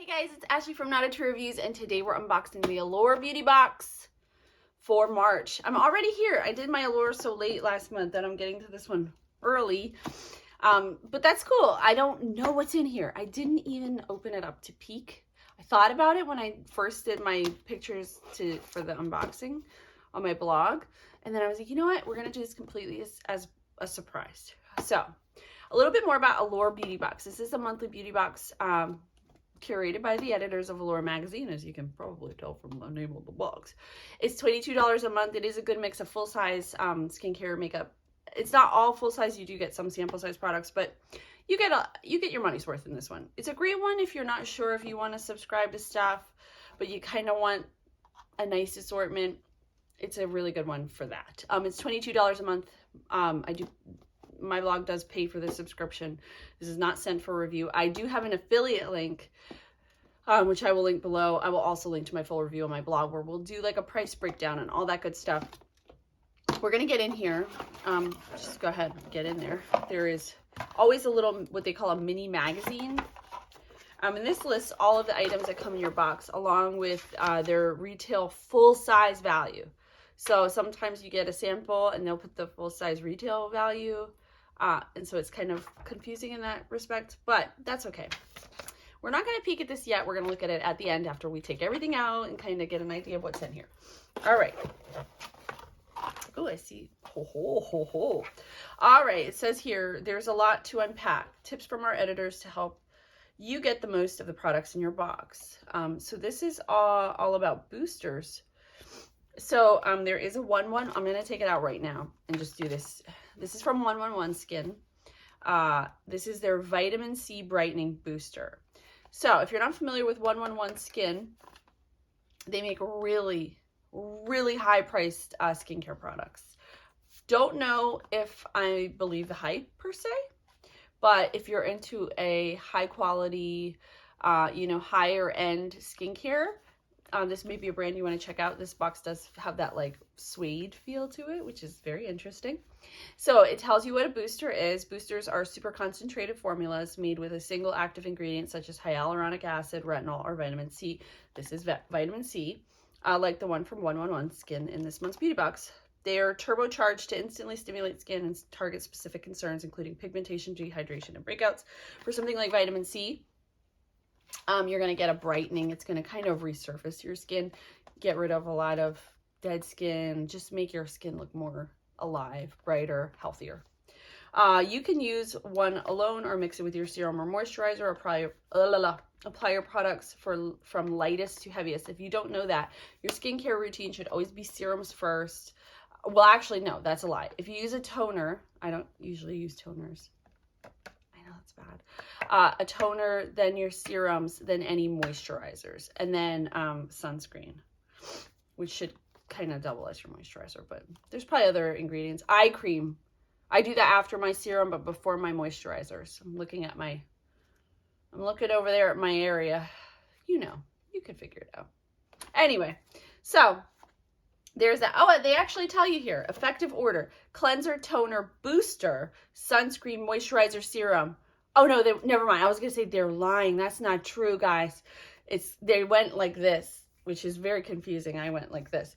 Guys, it's Ashley from Not a True Reviews, and today we're unboxing the Allure Beauty Box for March. I'm already here. I did my Allure so late last month that I'm getting to this one early, but that's cool. I don't know what's in here. I didn't even open it up to peek. I thought about it when I first did my pictures for the unboxing on my blog, and then I was like, you know what? We're going to do this completely as a surprise. So, a little bit more about Allure Beauty Box. This is a monthly beauty box curated by the editors of Allure magazine, as you can probably tell from the name of the box. It's $22 a month. It is a good mix of full-size skincare, makeup. It's not all full-size. You do get some sample-size products, but you get your money's worth in this one. It's a great one if you're not sure if you want to subscribe to stuff, but you kind of want a nice assortment. It's a really good one for that. It's $22 a month. My blog does pay for the subscription. This is not sent for review. I do have an affiliate link, which I will link below. I will also link to my full review on my blog where we'll do like a price breakdown and all that good stuff. We're going to get in here. Just go ahead and get in there. There is always a little, what they call a mini magazine. And this lists all of the items that come in your box along with their retail full-size value. So sometimes you get a sample and they'll put the full-size retail value. And so it's kind of confusing in that respect, but that's okay. We're not going to peek at this yet. We're going to look at it at the end after we take everything out and kind of get an idea of what's in here. All right. Oh, I see. Ho, ho, ho, ho. All right. It says here, there's a lot to unpack. Tips from our editors to help you get the most of the products in your box. So this is all about boosters. So there is a 1-1. I'm going to take it out right now and just do this. This is from 111 Skin. This is their Vitamin C Brightening Booster. So if you're not familiar with 111 Skin, they make really, really high-priced skincare products. Don't know if I believe the hype per se, but if you're into a high-quality, higher-end skincare, this may be a brand you want to check out. This box does have that like suede feel to it, which is very interesting. So it tells you what a booster is. Boosters are super concentrated formulas made with a single active ingredient such as hyaluronic acid, retinol, or vitamin C. This is vitamin C, like the one from 111 Skin in this month's beauty box. They are turbocharged to instantly stimulate skin and target specific concerns, including pigmentation, dehydration, and breakouts. For something like vitamin C, you're going to get a brightening. It's going to kind of resurface your skin, get rid of a lot of dead skin, just make your skin look more alive, brighter, healthier. You can use one alone or mix it with your serum or moisturizer. Apply your products from lightest to heaviest. If you don't know that, your skincare routine should always be serums first. Well, actually, no, that's a lie. If you use a toner, I don't usually use toners. That's bad. A toner, then your serums, then any moisturizers, and then sunscreen, which should kind of double as your moisturizer, but there's probably other ingredients. Eye cream. I do that after my serum, but before my moisturizers. I'm looking over there at my area. You know, you can figure it out. Anyway, so there's that. Oh, they actually tell you here. Effective order: cleanser, toner, booster, sunscreen, moisturizer, serum. Oh no, never mind. I was gonna say they're lying. That's not true, guys. They went like this, which is very confusing. I went like this: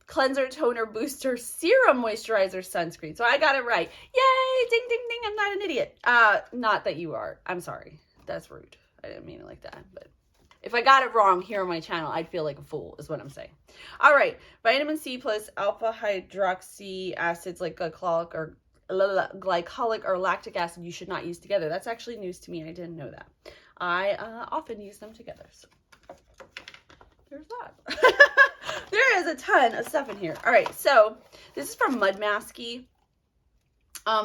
cleanser, toner, booster, serum, moisturizer, sunscreen. So I got it right. Yay! Ding, ding, ding. I'm not an idiot. Not that you are. I'm sorry. That's rude. I didn't mean it like that, but if I got it wrong here on my channel, I'd feel like a fool, is what I'm saying. All right, vitamin C plus alpha hydroxy acids like glycolic or lactic acid you should not use together. That's actually news to me. I didn't know that. I often use them together. So there's that. There is a ton of stuff in here. All right, so this is from Mud Masky.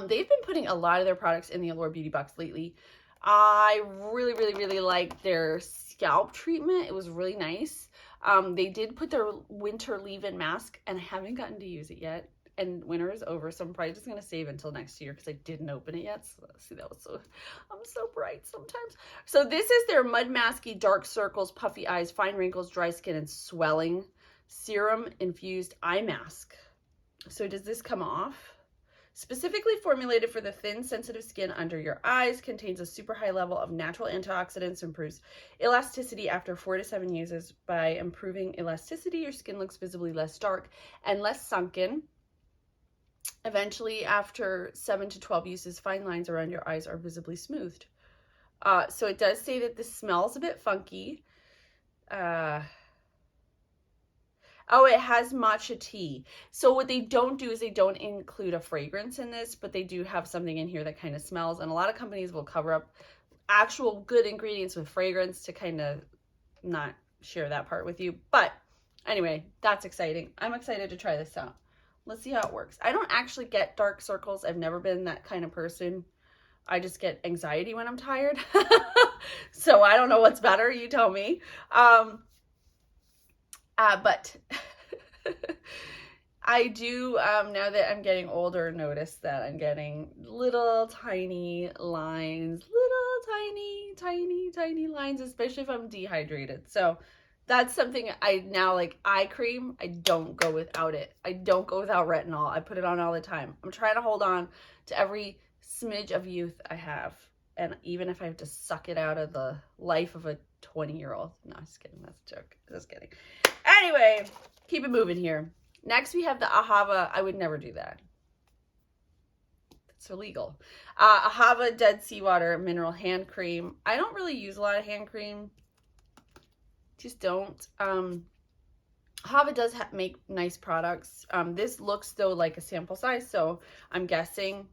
They've been putting a lot of their products in the Allure Beauty Box lately. I really, really, really like their scalp treatment. It was really nice. They did put their winter leave-in mask, and I haven't gotten to use it yet. And winter is over, so I'm probably just going to save until next year because I didn't open it yet. So, see, I'm so bright sometimes. So this is their Mud Masky Dark Circles, Puffy Eyes, Fine Wrinkles, Dry Skin, and Swelling Serum Infused Eye Mask. So does this come off? Specifically formulated for the thin, sensitive skin under your eyes, contains a super high level of natural antioxidants, improves elasticity after 4 to 7 uses. By improving elasticity, your skin looks visibly less dark and less sunken. Eventually, after 7 to 12 uses, fine lines around your eyes are visibly smoothed. So it does say that this smells a bit funky. Oh, it has matcha tea. So what they don't do is they don't include a fragrance in this, but they do have something in here that kind of smells. And a lot of companies will cover up actual good ingredients with fragrance to kind of not share that part with you. But anyway, that's exciting. I'm excited to try this out. Let's see how it works. I don't actually get dark circles. I've never been that kind of person. I just get anxiety when I'm tired. So I don't know what's better. You tell me. But I do, now that I'm getting older, notice that I'm getting little tiny lines, tiny lines, especially if I'm dehydrated. So that's something I now, like eye cream, I don't go without it. I don't go without retinol. I put it on all the time. I'm trying to hold on to every smidge of youth I have. And even if I have to suck it out of the life of a 20-year-old. No, just kidding. That's a joke. Just kidding. Anyway, keep it moving here. Next, we have the Ahava. I would never do that. It's illegal. Ahava Dead Seawater Mineral Hand Cream. I don't really use a lot of hand cream. Just don't. Ahava does make nice products. This looks, though, like a sample size, so I'm guessing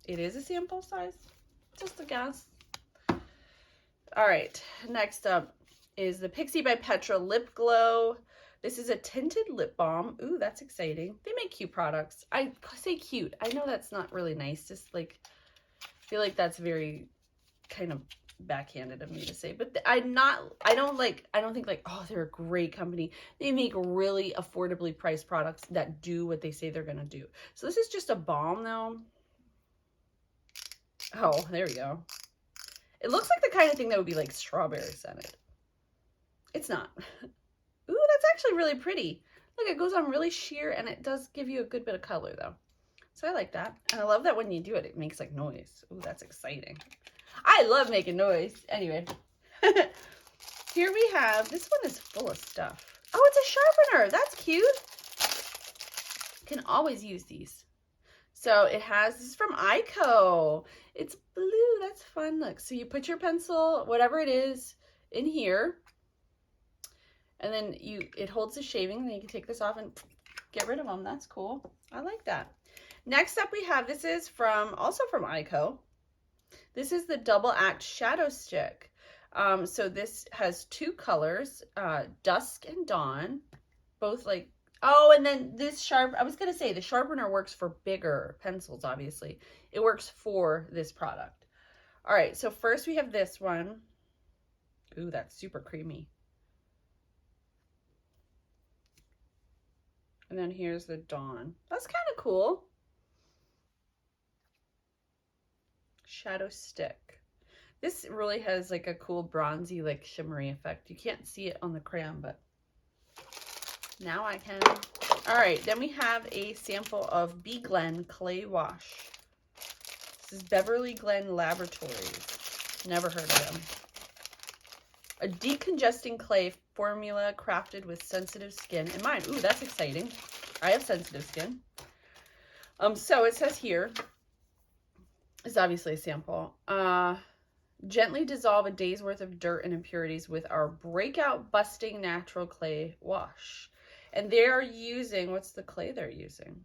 it is a sample size. Just a guess. All right, next up is the Pixie by Petra Lip Glow. This is a tinted lip balm. Ooh, that's exciting. They make cute products. I say cute. I know that's not really nice. Just like, I feel like that's very kind of backhanded of me to say. But I don't think like, oh, they're a great company. They make really affordably priced products that do what they say they're going to do. So this is just a balm though. Oh, there we go. It looks like the kind of thing that would be like strawberry scented. It's not. Ooh, that's actually really pretty. Look, it goes on really sheer and it does give you a good bit of color though. So I like that. And I love that when you do it, it makes like noise. Ooh, that's exciting. I love making noise. Anyway, here we have, this one is full of stuff. Oh, it's a sharpener. That's cute. Can always use these. So it has, this is from Ico. It's blue. That's fun. Look, so you put your pencil, whatever it is, in here. And then it holds the shaving. And then you can take this off and get rid of them. That's cool. I like that. Next up we have, this is also from Ico. This is the Double Act Shadow Stick. So this has 2 colors, Dusk and Dawn. Both like, oh, and then this I was going to say the sharpener works for bigger pencils, obviously. It works for this product. All right, so first we have this one. Ooh, that's super creamy. And then here's the Dawn. That's kind of cool. Shadow Stick. This really has like a cool bronzy, like shimmery effect. You can't see it on the crayon, but now I can. All right, then we have a sample of B. Glen Clay Wash. This is Beverly Glen Laboratories. Never heard of them. A decongesting clay formula crafted with sensitive skin in mind. Ooh, that's exciting. I have sensitive skin. So it says here, it's obviously a sample. Gently dissolve a day's worth of dirt and impurities with our breakout busting natural clay wash. And they are using, what's the clay they're using?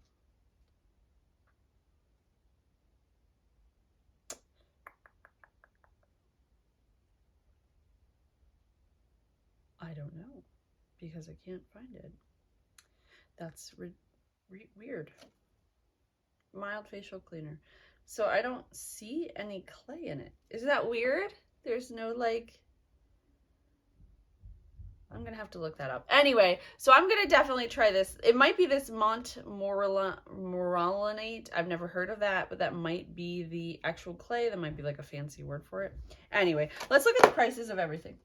I don't know because I can't find it. That's weird. Mild facial cleaner. So I don't see any clay in it. Is that weird? There's no like, I'm gonna have to look that up. Anyway, so I'm gonna definitely try this. It might be this Montmorillonate. I've never heard of that, but that might be the actual clay. That might be like a fancy word for it. Anyway, let's look at the prices of everything.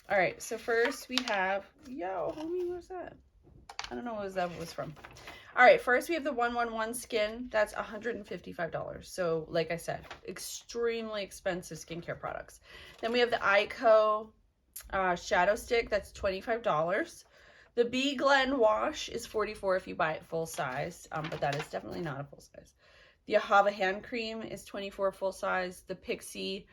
All right, so first we have, yo, homie, where's that? I don't know what that was from. All right, first we have the 111 Skin. That's $155. So like I said, extremely expensive skincare products. Then we have the Ico Shadow Stick. That's $25. The Bee Glen Wash is $44 if you buy it full size, but that is definitely not a full size. The Ahava Hand Cream is $24 full size. The Pixie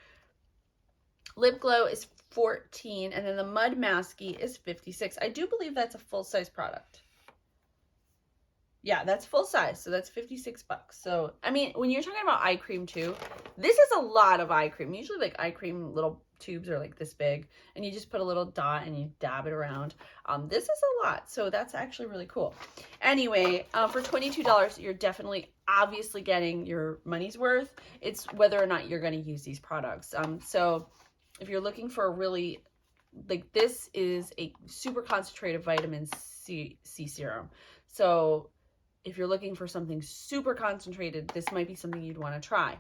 Lip Glow is $14, and then the Mud Masky is $56. I do believe that's a full size product. Yeah, that's full size, so that's $56. So, I mean, when you're talking about eye cream too, this is a lot of eye cream. Usually, like, eye cream little tubes are like this big, and you just put a little dot and you dab it around. This is a lot, so that's actually really cool. Anyway, for $22, you're definitely, obviously getting your money's worth. It's whether or not you're going to use these products. So, if you're looking for a really, like, this is a super concentrated vitamin C serum. So, if you're looking for something super concentrated, this might be something you'd want to try.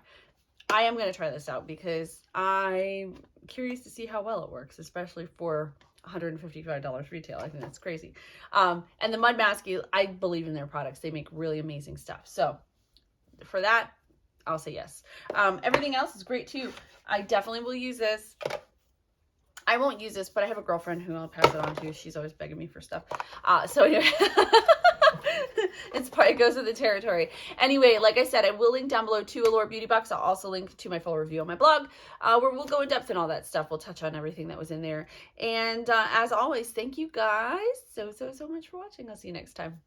I am going to try this out because I'm curious to see how well it works, especially for $155 retail. I think that's crazy. And the Mud Masky, I believe in their products. They make really amazing stuff. So for that, I'll say yes. Everything else is great too. I definitely will use this. I won't use this, but I have a girlfriend who I'll pass it on to. She's always begging me for stuff. So anyway, it goes with the territory. Anyway, like I said, I will link down below to Allure Beauty Box. I'll also link to my full review on my blog, where we'll go in depth and all that stuff. We'll touch on everything that was in there. And as always, thank you guys so much for watching. I'll see you next time.